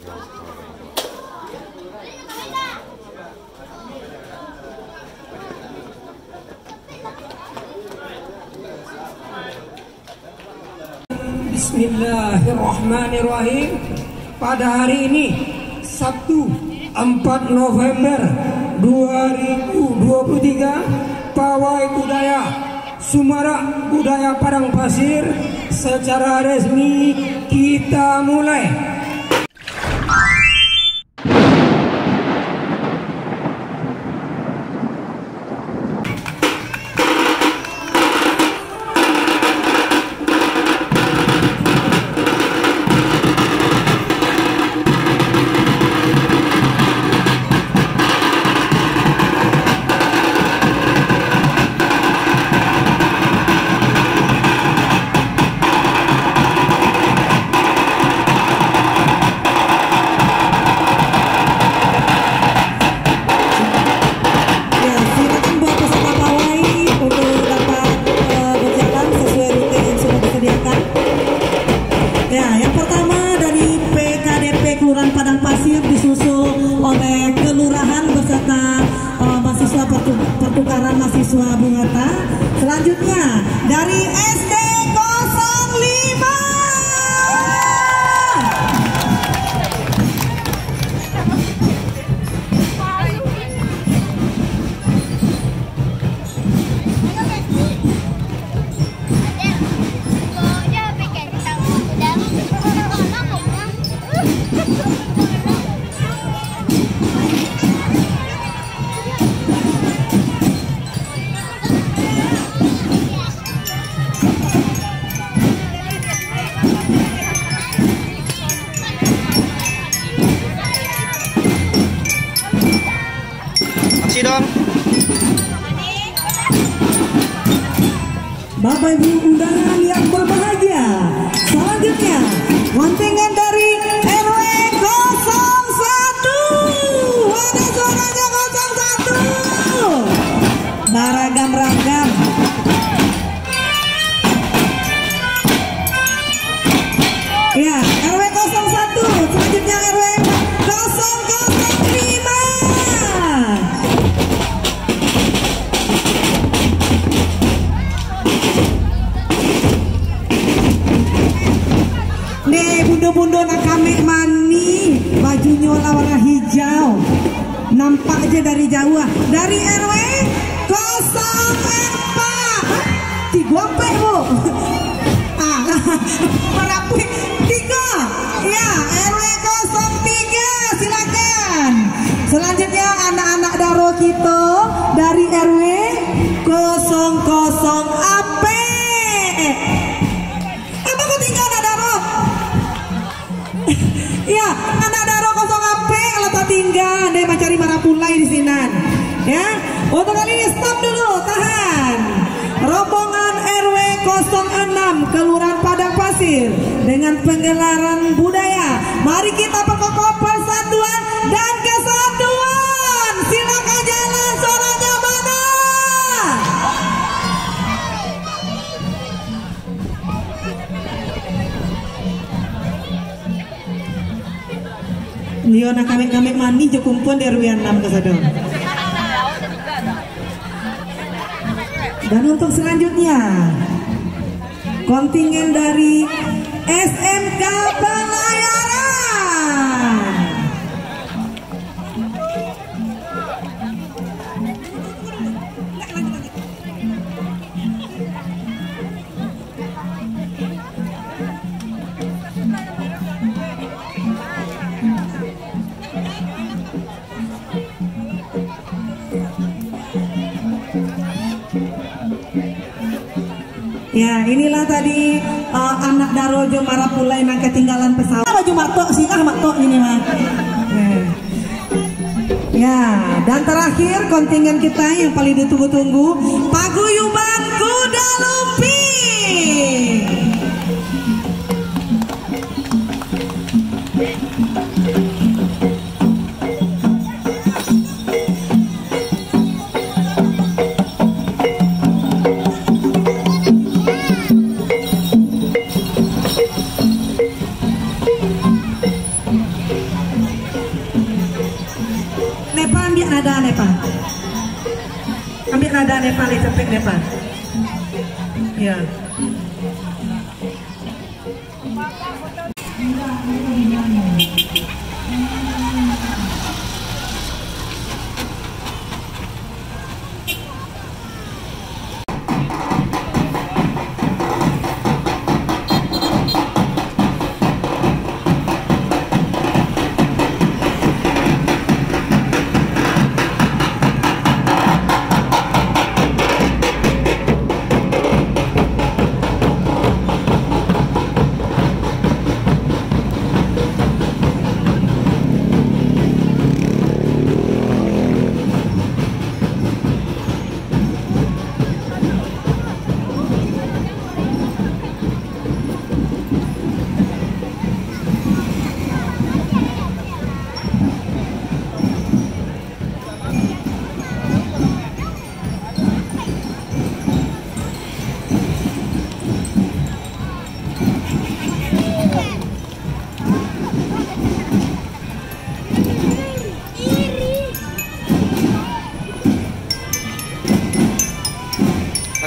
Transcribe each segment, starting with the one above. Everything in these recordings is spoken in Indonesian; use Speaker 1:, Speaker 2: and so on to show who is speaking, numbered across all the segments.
Speaker 1: Bismillahirrahmanirrahim. Pada hari ini Sabtu 4 November 2023, Pawai Budaya Sumarak Budaya Padang Pasir secara resmi kita mulai. Pertukaran mahasiswa Bungata. Selanjutnya dari SD 05.
Speaker 2: Dong.
Speaker 1: Bapak Ibu undangan yang berbahagia, selanjutnya kontingen dari RW 01. Ada suaranya 01. Beragam-ragam. Ya, RW 01. Selanjutnya RW 005. Bundo nak kami mani, bajunya warna hijau, nampak aja dari jauh. Dari RW 04. Tiga bu. Merapi 3. Ya, RW 03. Silakan. Selanjutnya anak-anak daro kita dari RW 00 AP. Ya, anak daro 0 AP letak tinggal deh mencari marapulai di sini. Ya, untuk kali ini stop dulu, tahan. Rombongan RW 06 Kelurahan Padang Pasir dengan penggelaran budaya. Mari kita perkokoh persatuan dan kesatuan. Silakan jalan, suaranya mana? Liona kami mani kumpul di RW 6 kesadon. Dan untuk selanjutnya kontingen dari SMK Pelayaran. Ya, inilah tadi anak Darojo Marapulai nang ketinggalan pesawat. Baju matok sih, matok ini mah. Ya, dan terakhir kontingen kita yang paling ditunggu-tunggu, Paguyuban Kuda Lumping. ambil nada Nepal. Ambil nada Nepal, cepet Nepal. Ya.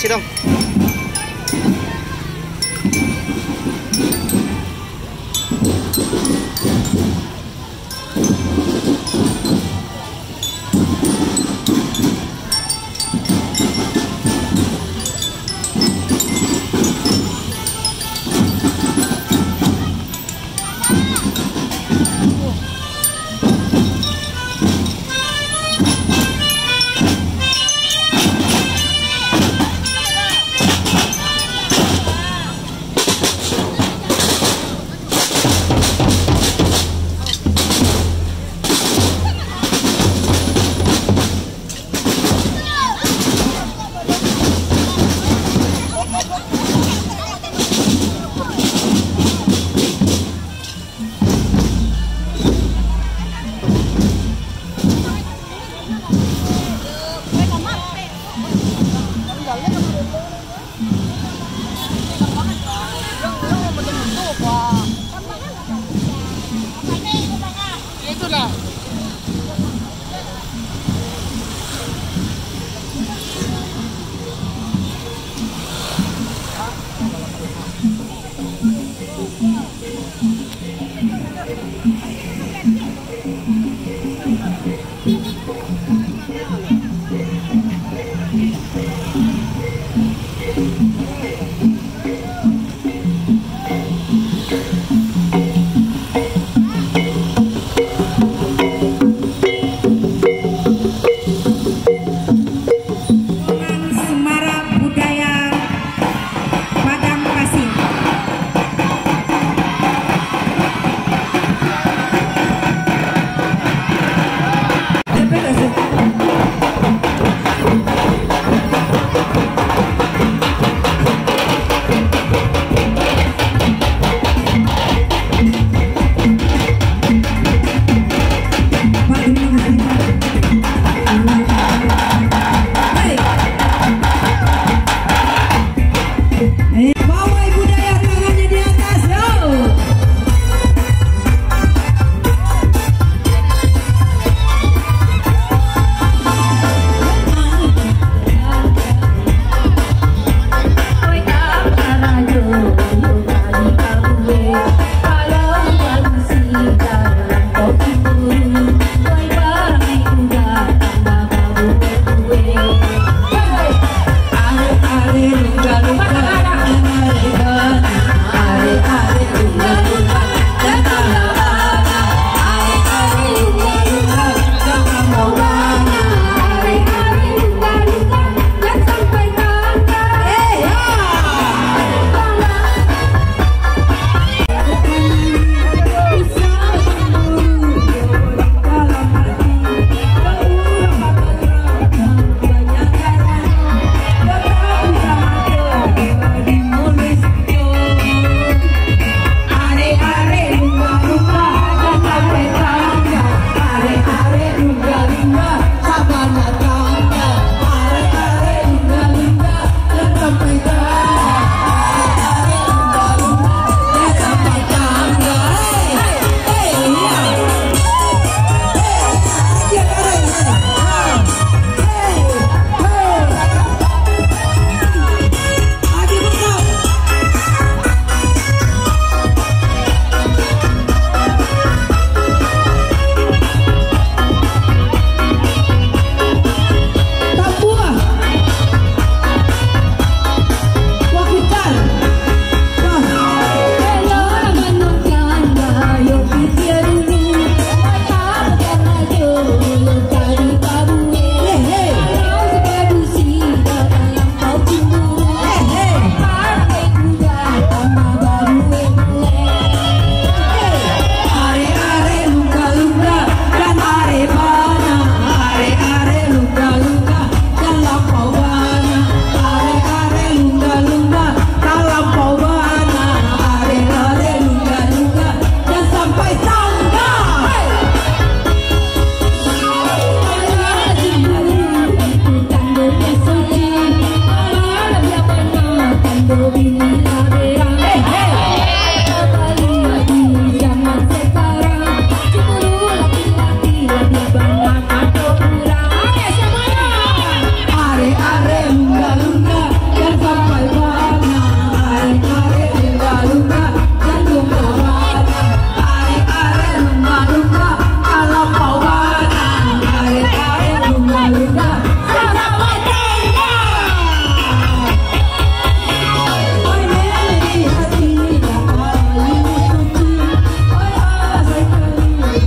Speaker 2: Aksi dong.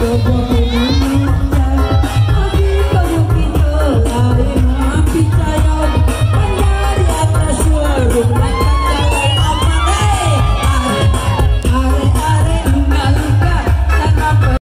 Speaker 1: Bobo